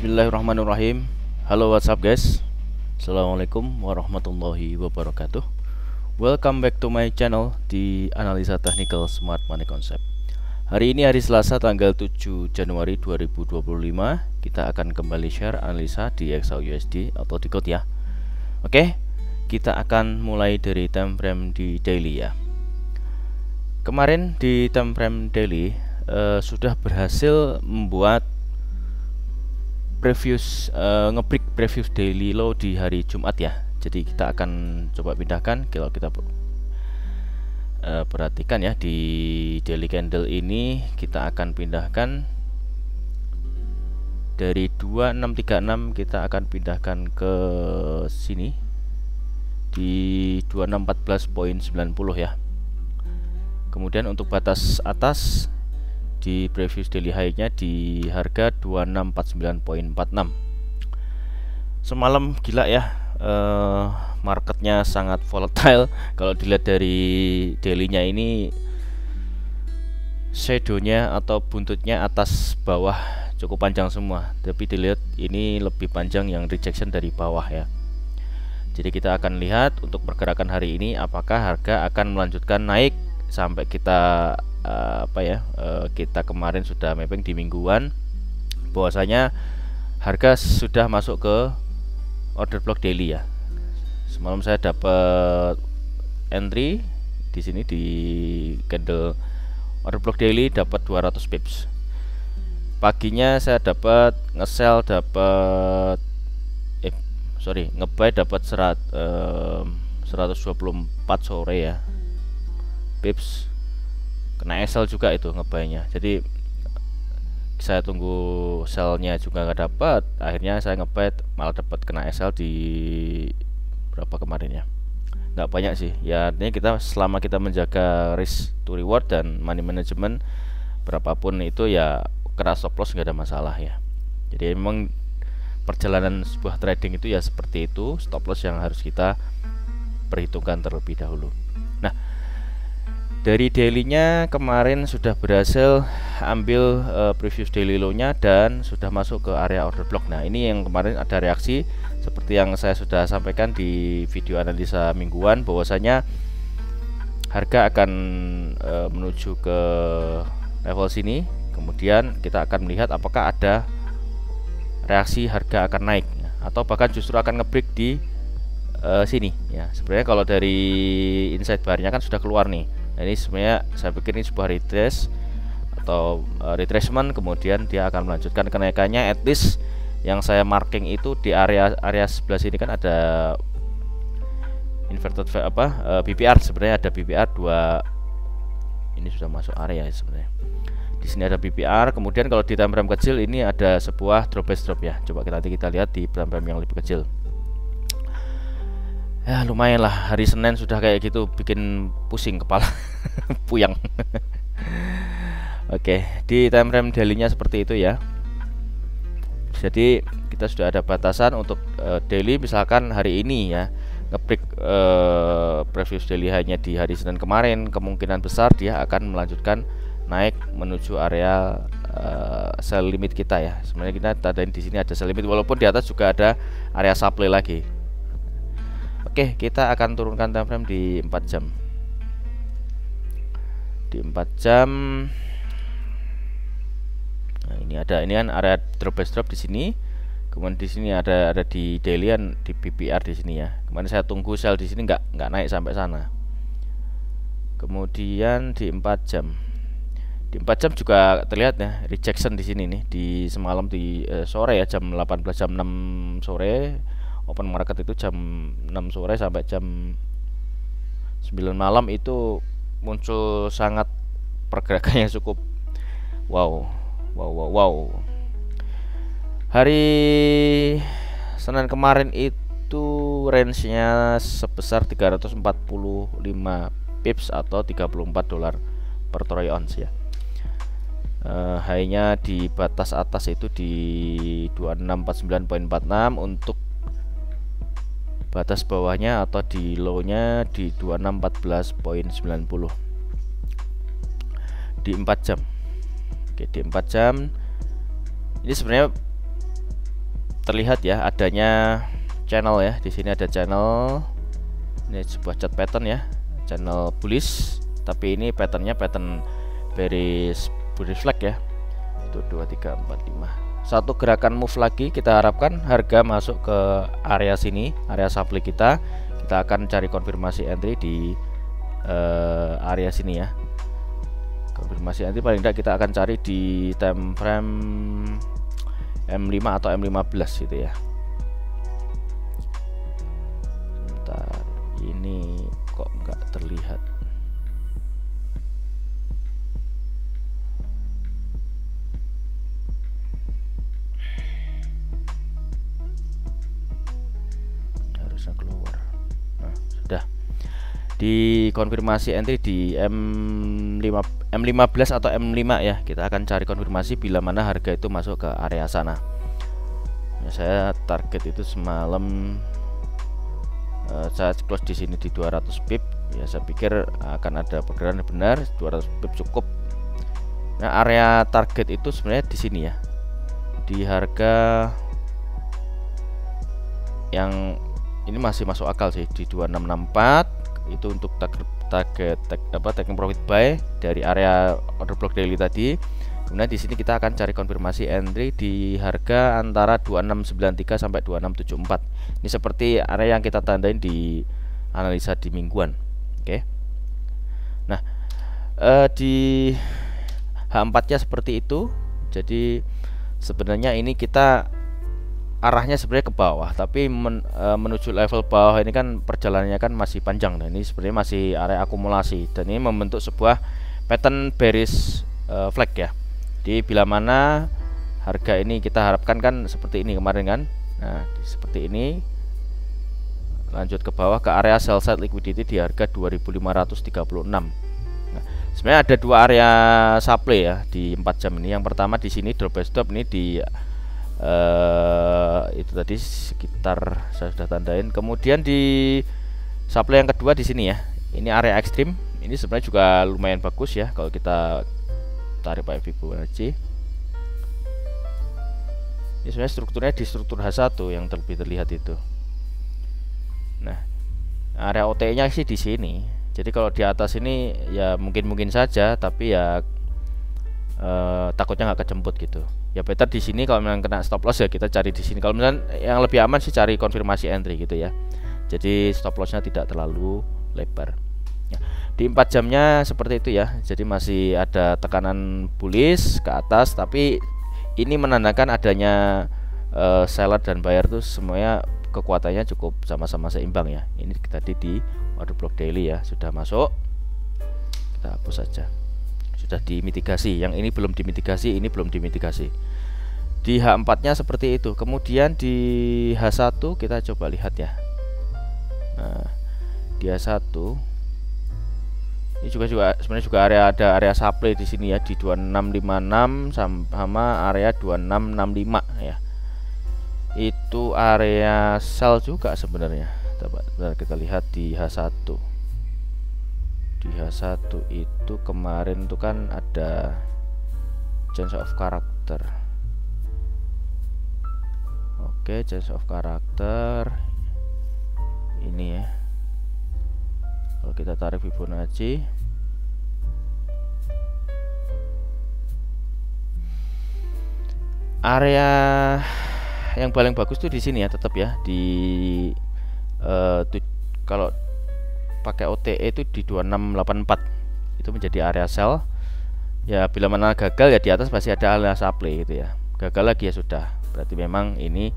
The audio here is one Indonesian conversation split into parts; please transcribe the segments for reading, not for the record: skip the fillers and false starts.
Bismillahirrahmanirrahim. Halo, what's up guys? Assalamualaikum warahmatullahi wabarakatuh. Welcome back to my channel di Analisa Technical Smart Money Concept. Hari ini hari Selasa tanggal 7 Januari 2025. Kita akan kembali share analisa di XAUUSD atau di COD ya. Oke, kita akan mulai dari time frame di daily ya. Kemarin di time frame daily sudah berhasil membuat previous ngebreak previous daily low di hari Jumat ya. Jadi kita akan coba pindahkan. Kalau kita perhatikan ya, di daily candle ini kita akan pindahkan dari 2636, kita akan pindahkan ke sini di 2614.90 ya. Kemudian untuk batas atas di previous daily high-nya di harga 2649.46. Semalam gila ya, marketnya sangat volatile. Kalau dilihat dari daily-nya ini, shadow-nya atau buntutnya atas bawah cukup panjang semua, tapi dilihat ini lebih panjang yang rejection dari bawah ya. Jadi kita akan lihat untuk pergerakan hari ini apakah harga akan melanjutkan naik sampai kita kita kemarin sudah mapping di mingguan bahwasanya harga sudah masuk ke order block daily ya. Semalam saya dapat entry di sini di candle order block daily dapat 200 pips. Paginya saya dapat nge-sell dapat nge-buy dapat 124 sore ya pips. Kena SL juga itu ngebuy-nya. Jadi saya tunggu sell-nya juga nggak dapat. Akhirnya saya ngebuy malah dapat kena SL di berapa kemarin ya. Nggak banyak sih. Ya artinya kita selama kita menjaga risk to reward dan money management berapapun itu ya kena stop loss nggak ada masalah ya. Jadi memang perjalanan sebuah trading itu ya seperti itu, stop loss yang harus kita perhitungkan terlebih dahulu. Nah, dari daily-nya kemarin sudah berhasil ambil previous daily low-nya dan sudah masuk ke area order block. Nah, ini yang kemarin ada reaksi seperti yang saya sudah sampaikan di video analisa mingguan bahwasanya harga akan menuju ke level sini. Kemudian kita akan melihat apakah ada reaksi harga akan naik atau bahkan justru akan ngebreak di sini ya. Sebenarnya kalau dari inside bar-nya kan sudah keluar nih. Nah, ini sebenarnya saya pikir ini sebuah retrace atau retracement, kemudian dia akan melanjutkan kenaikannya. At least yang saya marking itu di area sebelah sini kan ada inverted BPR. Sebenarnya ada BPR 2. Ini sudah masuk area sebenarnya. Di sini ada BPR. Kemudian kalau di time frame kecil ini ada sebuah drop base drop ya. Coba nanti kita lihat di time frame yang lebih kecil. Ya lumayan lah, hari Senin sudah kayak gitu bikin pusing kepala puyang. Oke, di time frame daily-nya seperti itu ya. Jadi kita sudah ada batasan untuk daily. Misalkan hari ini ya nge-break previous daily high-nya di hari Senin kemarin, kemungkinan besar dia akan melanjutkan naik menuju area sell limit kita ya. Sebenarnya kita tadain di sini ada sell limit, walaupun di atas juga ada area supply lagi. Oke, kita akan turunkan time frame di 4 jam. Di 4 jam. Nah, ini kan area drop base drop di sini. Kemudian di sini ada di dailyan di BPR di sini ya. Kemarin saya tunggu sell di sini nggak naik sampai sana. Kemudian di 4 jam. Di 4 jam juga terlihat ya rejection di sini nih di semalam di sore ya, jam 18 jam 6 sore. Open market itu jam 6 sore sampai jam 9 malam itu muncul sangat pergerakannya cukup wow. Hari Senin kemarin itu range-nya sebesar 345 pips atau 34 dolar per troy ounce ya. High-nya di batas atas itu di 2649.46, untuk batas bawahnya atau di low-nya di 2614.90 di 4 jam. Oke, di 4 jam ini sebenarnya terlihat ya adanya channel ya. Di sini ada channel. Ini sebuah chart pattern ya, channel bullish, tapi ini patternnya pattern bearish flag ya. Itu 2 3 4 5. Satu gerakan move lagi, kita harapkan harga masuk ke area sini, area supply kita. Kita akan cari konfirmasi entry di area sini ya. Konfirmasi entry paling tidak kita akan cari di time frame M5 atau M15 gitu ya. Sebentar, ini kok nggak terlihat. Harusnya keluar. Nah, sudah. Di konfirmasi entry di M15 atau M5 ya. Kita akan cari konfirmasi bila mana harga itu masuk ke area sana. Ya, saya target itu semalam saya close di sini di 200 pip ya. Saya pikir akan ada pergerakan benar 200 pip cukup. Nah, area target itu sebenarnya di sini ya, di harga yang ini masih masuk akal sih di 2664. Itu untuk target taking profit buy dari area order block daily tadi. Kemudian di sini kita akan cari konfirmasi entry di harga antara 2693 sampai 2674. Ini seperti area yang kita tandain di analisa di mingguan. Oke. Nah, di H4-nya seperti itu. Jadi sebenarnya ini kita arahnya sebenarnya ke bawah, tapi menuju level bawah ini kan perjalanannya kan masih panjang. Nah, ini sebenarnya masih area akumulasi dan ini membentuk sebuah pattern bearish flag ya. Di bila mana harga ini kita harapkan kan seperti ini kemarin kan. Nah, seperti ini lanjut ke bawah ke area sell side liquidity di harga 2536. Nah, sebenarnya ada dua area supply ya di 4 jam ini. Yang pertama di sini drop by stop ini di itu tadi sekitar saya sudah tandain. Kemudian di supply yang kedua di sini ya. Ini area ekstrim. Ini sebenarnya juga lumayan bagus ya kalau kita tarik pakai Fibonacci. Ini sebenarnya strukturnya di struktur H1 yang lebih terlihat itu. Nah, area OTE-nya sih di sini. Jadi kalau di atas ini ya mungkin saja, tapi ya takutnya nggak kejemput gitu. Ya better di sini kalau memang kena stop loss ya kita cari di sini. Kalau misalnya yang lebih aman sih cari konfirmasi entry gitu ya. Jadi stop lossnya tidak terlalu lebar. Ya, di 4 jamnya seperti itu ya. Jadi masih ada tekanan bullish ke atas, tapi ini menandakan adanya seller dan buyer tuh semuanya kekuatannya cukup sama-sama seimbang ya. Ini tadi di order block daily ya sudah masuk. Kita hapus saja. Sudah dimitigasi. Yang ini belum dimitigasi, ini belum dimitigasi. Di H4-nya seperti itu. Kemudian di H1 kita coba lihat ya. Nah, di H1 ini juga sebenarnya juga ada area supply di sini ya di 2656 sama area 2665 ya. Itu area sell juga sebenarnya. Coba kita lihat di H1. Di H1 itu kemarin itu kan ada change of character. Oke, change of character ini ya. Kalau kita tarik Fibonacci, area yang paling bagus tuh di sini ya, tetap ya di kalau pakai OTE itu di 2684 itu menjadi area sell ya. Bila mana gagal ya di atas pasti ada area supply gitu ya. Gagal lagi ya sudah, berarti memang ini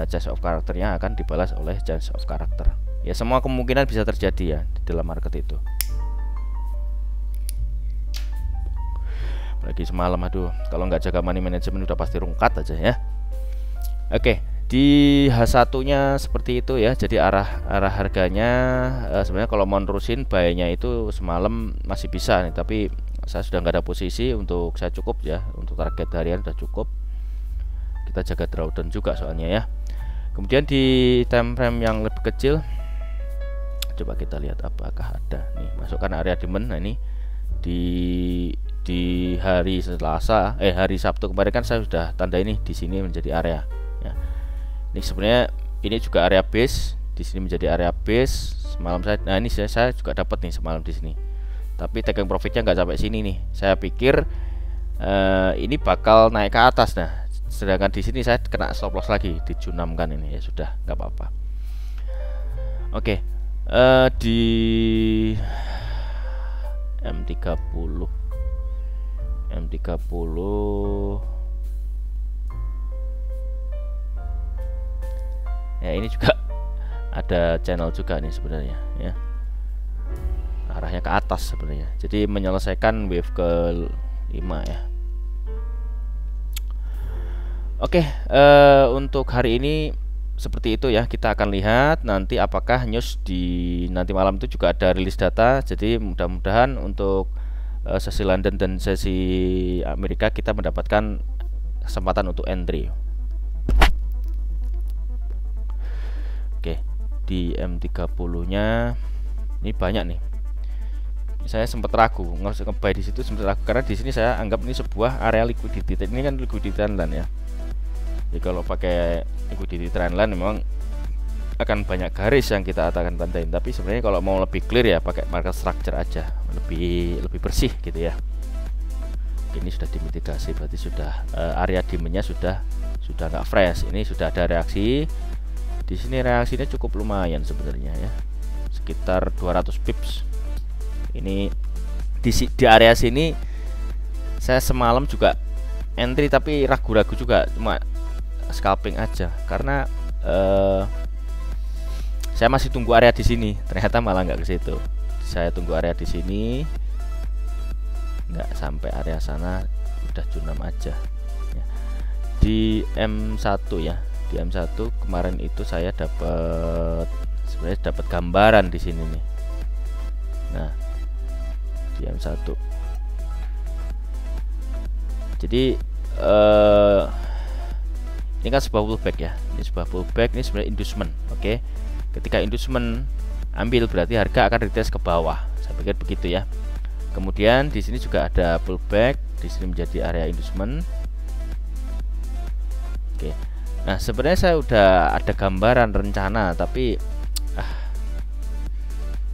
change of characternya akan dibalas oleh change of character ya. Semua kemungkinan bisa terjadi ya di dalam market itu. Apalagi semalam, aduh, kalau nggak jaga money management udah pasti rungkat aja ya. Oke, di H1-nya seperti itu ya. Jadi arah harganya sebenarnya kalau mau nerusin buy-nya itu semalam masih bisa nih, tapi saya sudah nggak ada posisi untuk saya cukup ya. Untuk target harian sudah cukup. Kita jaga drawdown juga soalnya ya. Kemudian di time frame yang lebih kecil, coba kita lihat apakah ada nih masukkan area demand. Nah, ini di hari Selasa hari Sabtu kemarin kan saya sudah tanda ini di sini menjadi area ya. Ini sebenarnya ini juga area base, di sini menjadi area base. Semalam nah ini saya juga dapat nih semalam di sini. Tapi taking profitnya nggak sampai sini nih. Saya pikir ini bakal naik ke atas. Nah, sedangkan di sini saya kena stop loss lagi, dijunamkan ini. Ya sudah, nggak apa-apa. Oke, di M30 ya, ini juga ada channel juga nih sebenarnya ya, arahnya ke atas sebenarnya, jadi menyelesaikan wave ke 5 ya. Oke, untuk hari ini seperti itu ya. Kita akan lihat nanti apakah news di nanti malam itu juga ada rilis data. Jadi mudah-mudahan untuk sesi London dan sesi Amerika kita mendapatkan kesempatan untuk entry. Oke, di M30 nya ini banyak nih. Saya sempat ragu nge-buy di situ, sempat ragu karena di sini saya anggap ini sebuah area liquidity. Ini kan liquidity trendline ya. Jadi kalau pakai liquidity trendline memang akan banyak garis yang kita akan tandain, tapi sebenarnya kalau mau lebih clear ya pakai market structure aja, lebih bersih gitu ya. Ini sudah dimitigasi, berarti sudah area demandnya sudah nggak fresh. Ini sudah ada reaksi. Di sini reaksinya cukup lumayan sebenarnya ya, sekitar 200 pips. Ini di area sini saya semalam juga entry tapi ragu-ragu juga, cuma scalping aja karena saya masih tunggu area di sini. Ternyata malah nggak ke situ. Saya tunggu area di sini, nggak sampai area sana, udah junam aja ya. Di M1 ya, di M1 kemarin itu saya sebenarnya dapat gambaran di sini nih. Nah, di M1 jadi ini kan sebuah pullback ya, ini sebuah pullback, ini sebenarnya inducement. Oke, ketika inducement ambil berarti harga akan retest ke bawah, saya pikir begitu ya. Kemudian di sini juga ada pullback, di sini menjadi area inducement. Oke, nah sebenarnya saya udah ada gambaran rencana, tapi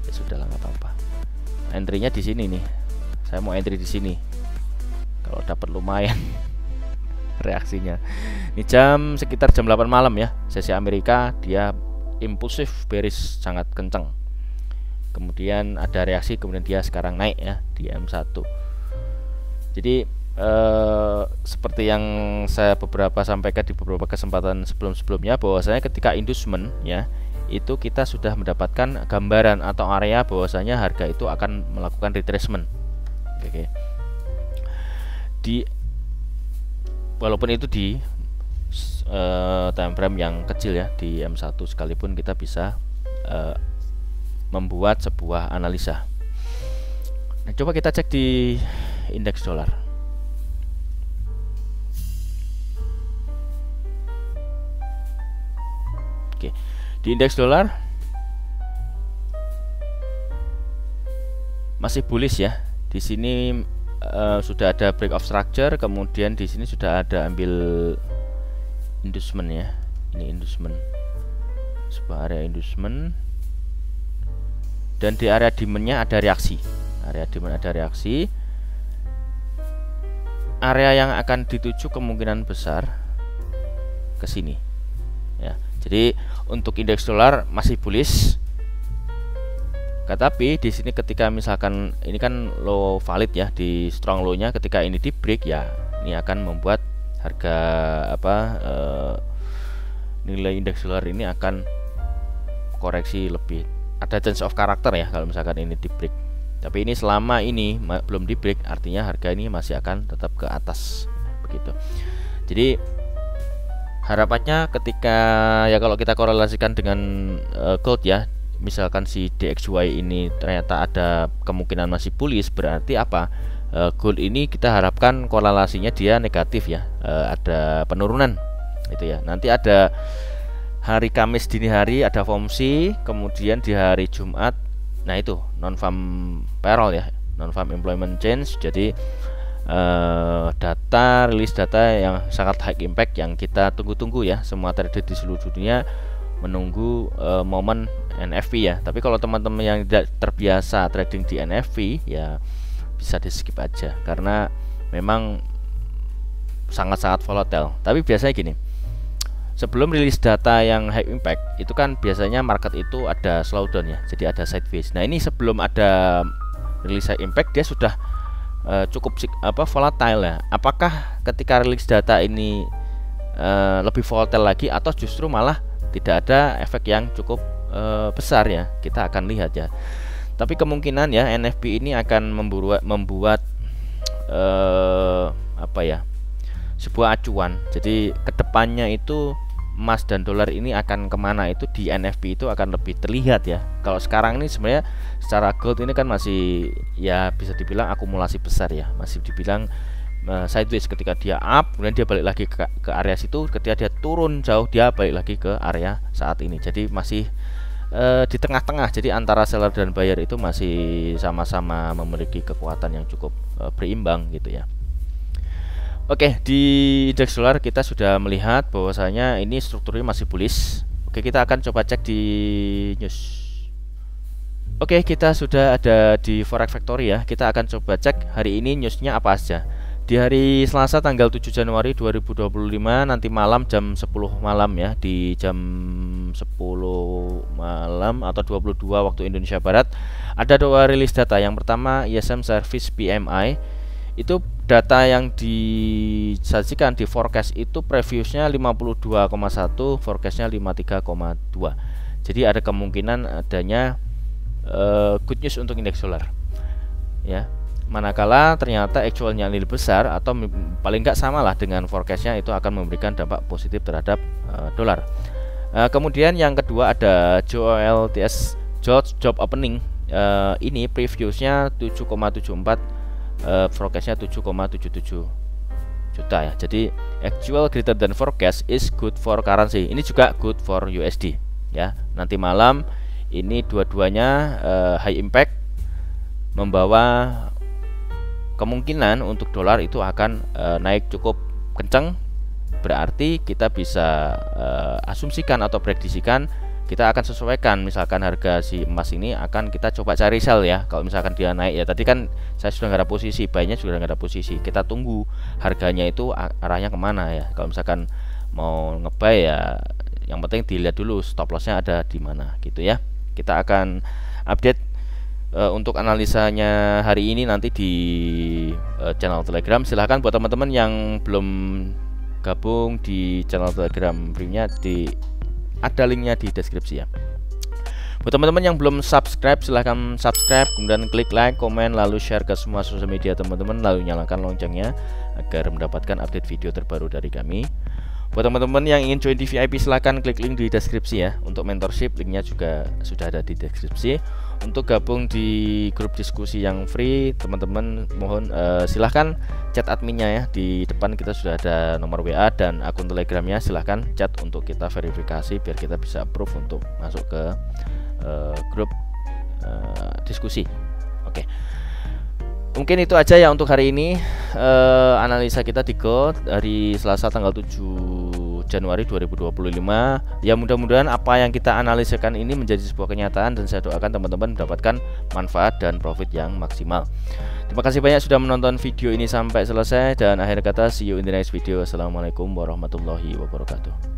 ya sudahlah, nggak apa-apa. Entry-nya di sini nih, saya mau entry di sini. Kalau dapat lumayan reaksinya. Ini sekitar jam 8 malam ya, sesi Amerika, dia impulsif bearish sangat kencang. Kemudian ada reaksi, kemudian dia sekarang naik ya di M1. Jadi seperti yang saya sampaikan di beberapa kesempatan sebelumnya, bahwasanya ketika inducement ya, itu kita sudah mendapatkan gambaran atau area bahwasanya harga itu akan melakukan retracement. Oke. Walaupun itu di time frame yang kecil ya, di M1 sekalipun kita bisa membuat sebuah analisa. Nah, coba kita cek di indeks dolar. Oke, di indeks dolar masih bullish ya. Di sini sudah ada break of structure, kemudian di sini sudah ada ambil inducement ya. Ini inducement, sebuah area inducement, dan di area demandnya ada reaksi. Area demand ada reaksi. Area yang akan dituju kemungkinan besar ke sini ya. Jadi untuk indeks dolar masih bullish. Tetapi di sini ketika misalkan ini kan low valid ya, di strong low-nya, ketika ini di break ya, ini akan membuat harga nilai indeks dolar ini akan koreksi lebih, ada change of character ya kalau misalkan ini di break. Tapi ini selama ini belum di break, artinya harga ini masih akan tetap ke atas begitu. Jadi harapannya ketika ya, kalau kita korelasikan dengan gold ya, misalkan si DXY ini ternyata ada kemungkinan masih bullish, berarti apa? Gold ini kita harapkan korelasinya dia negatif ya, ada penurunan itu ya. Nanti ada hari Kamis dini hari ada FOMC, kemudian di hari Jumat, nah itu non farm payroll ya, non farm employment change. Jadi data rilis data yang sangat high impact yang kita tunggu-tunggu ya. Semua trader di seluruh dunia menunggu momen NFP ya. Tapi kalau teman-teman yang tidak terbiasa trading di NFP ya bisa di skip aja karena memang sangat-sangat volatile. Tapi biasanya gini, sebelum rilis data yang high impact itu kan biasanya market itu ada slowdown ya, jadi ada sideways. Nah ini sebelum ada rilis high impact dia sudah cukup volatile ya. Apakah ketika rilis data ini lebih volatile lagi atau justru malah tidak ada efek yang cukup besar ya, kita akan lihat ya. Tapi kemungkinan ya NFP ini akan membuat apa ya, sebuah acuan. Jadi kedepannya itu emas dan dolar ini akan kemana itu di NFP itu akan lebih terlihat ya. Kalau sekarang ini sebenarnya secara gold ini kan masih ya bisa dibilang akumulasi besar ya, masih dibilang sideways. Ketika dia up kemudian dia balik lagi ke area situ, ketika dia turun jauh dia balik lagi ke area saat ini. Jadi masih di tengah-tengah, jadi antara seller dan buyer itu masih sama-sama memiliki kekuatan yang cukup berimbang gitu ya. Oke, di indeks dolar kita sudah melihat bahwasanya ini strukturnya masih bullish. Oke, kita akan coba cek di news. Oke, kita sudah ada di Forex Factory ya. Kita akan coba cek hari ini newsnya apa aja. Di hari Selasa tanggal 7 Januari 2025 nanti malam jam 10 malam ya, di jam 10 malam atau 22 waktu Indonesia Barat ada dua rilis data. Yang pertama ISM Service PMI. Itu data yang disajikan di forecast itu previousnya 52,1, forecastnya 53,2. Jadi ada kemungkinan adanya good news untuk indeks dolar ya. Manakala ternyata actualnya lebih besar atau paling nggak samalah dengan forecastnya, itu akan memberikan dampak positif terhadap dolar. Kemudian yang kedua ada JOLTS Job Opening. Ini previewsnya 7,74, forecastnya 7,77 juta ya. Jadi actual greater than forecast is good for currency. Ini juga good for USD ya. Nanti malam ini dua-duanya high impact, membawa kemungkinan untuk dolar itu akan naik cukup kencang. Berarti kita bisa asumsikan atau prediksikan, kita akan sesuaikan misalkan harga si emas ini akan kita coba cari sell ya. Kalau misalkan dia naik ya, tadi kan saya sudah nggak ada posisi, buy-nya sudah nggak ada posisi, kita tunggu harganya itu arahnya kemana ya. Kalau misalkan mau nge-buy ya yang penting dilihat dulu stop lossnya ada di mana gitu ya. Kita akan update untuk analisanya hari ini nanti di channel Telegram. Silahkan buat teman-teman yang belum gabung di channel Telegram free-nya, ada linknya di deskripsi ya. Buat teman-teman yang belum subscribe, silahkan subscribe, kemudian klik like, komen, lalu share ke semua sosial media teman-teman, lalu nyalakan loncengnya agar mendapatkan update video terbaru dari kami. Buat teman-teman yang ingin join di VIP, silahkan klik link di deskripsi ya. Untuk mentorship, linknya juga sudah ada di deskripsi. Untuk gabung di grup diskusi yang free, teman-teman mohon silahkan chat adminnya ya. Di depan kita sudah ada nomor WA dan akun Telegramnya, silahkan chat untuk kita verifikasi biar kita bisa approve untuk masuk ke grup diskusi. Oke. Mungkin itu aja ya untuk hari ini, analisa kita di gold hari Selasa tanggal 7 Januari 2025. Ya mudah-mudahan apa yang kita analisakan ini menjadi sebuah kenyataan, dan saya doakan teman-teman mendapatkan manfaat dan profit yang maksimal. Terima kasih banyak sudah menonton video ini sampai selesai, dan akhir kata see you in the next video. Assalamualaikum warahmatullahi wabarakatuh.